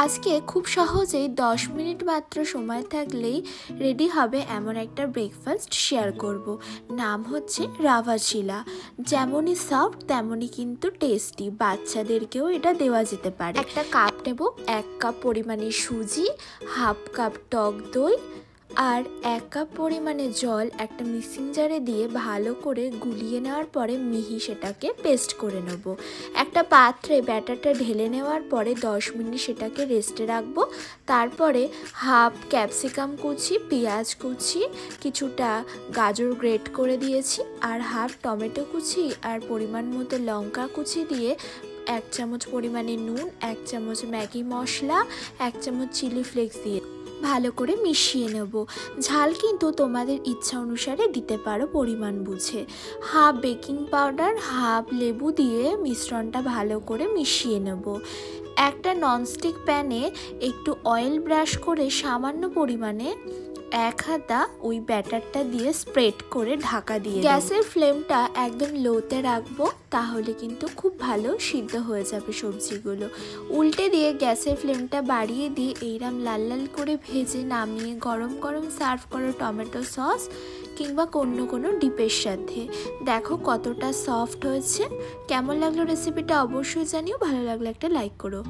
আজকে খুব সহজেই 10 মিনিট মাত্র সময় থাকলেই রেডি হবে এমন একটা ব্রেকফাস্ট শেয়ার করব। নাম হচ্ছে রাভা চিলা। যেমনই সফট তেমনই কিন্তু টেস্টি, বাচ্চাদেরকেও এটা দেওয়া যেতে পারে। একটা কাপ নেব, 1 কাপ পরিমাণে সুজি, হাফ কাপ টক দই আর 1 কাপ পরিমাণে জল একটা মিক্সিং জারে দিয়ে ভালো করে গুলিয়ে নেওয়ার পরে মিহি সেটাকে পেস্ট করে নেব। একটা পাত্রে ব্যাটারটা ঢেলে নেওয়ার পরে 10 মিনিট সেটাকে রেস্টে রাখবো। তারপরে হাফ ক্যাপসিকাম কুচি, পেঁয়াজ কুচি, কিছুটা গাজর গ্রেট করে দিয়েছি আর হাফ টমেটো কুচি আর পরিমাণ মতো লঙ্কা কুচি দিয়ে 1 চামচ পরিমাণে নুন, 1 চামচ ম্যাগি মশলা, 1 চামচ চিলি ফ্লেক্স দিয়ে ভালো করে মিশিয়ে নেব। ঝাল কিন্তু তোমাদের ইচ্ছা অনুসারে দিতে পারো পরিমাণ বুঝে। হাফ বেকিং পাউডার, হাফ লেবু দিয়ে মিশ্রণটা ভালো করে মিশিয়ে নেব। একটা ননস্টিক প্যানে একটু অয়েল ব্রাশ করে সামান্য পরিমাণে 1 হাতা ওই ব্যাটারটা দিয়ে স্প্রেড করে ঢাকা দিয়ে গ্যাসের ফ্লেমটা একদম লোতে রাখবো, তাহলে কিন্তু খুব ভালো সিদ্ধ হয়ে যাবে সবজিগুলো। উল্টে দিয়ে গ্যাসের ফ্লেমটা বাড়িয়ে দিয়ে এইরকম লাল লাল করে ভেজে নামিয়ে গরম গরম সার্ভ করো টমেটো সস কিংবা কোনো ডিপের সাথে। দেখো কতটা সফট হয়েছে। কেমন লাগলো রেসিপিটা অবশ্যই জানিও, ভালো লাগলে একটা লাইক করো।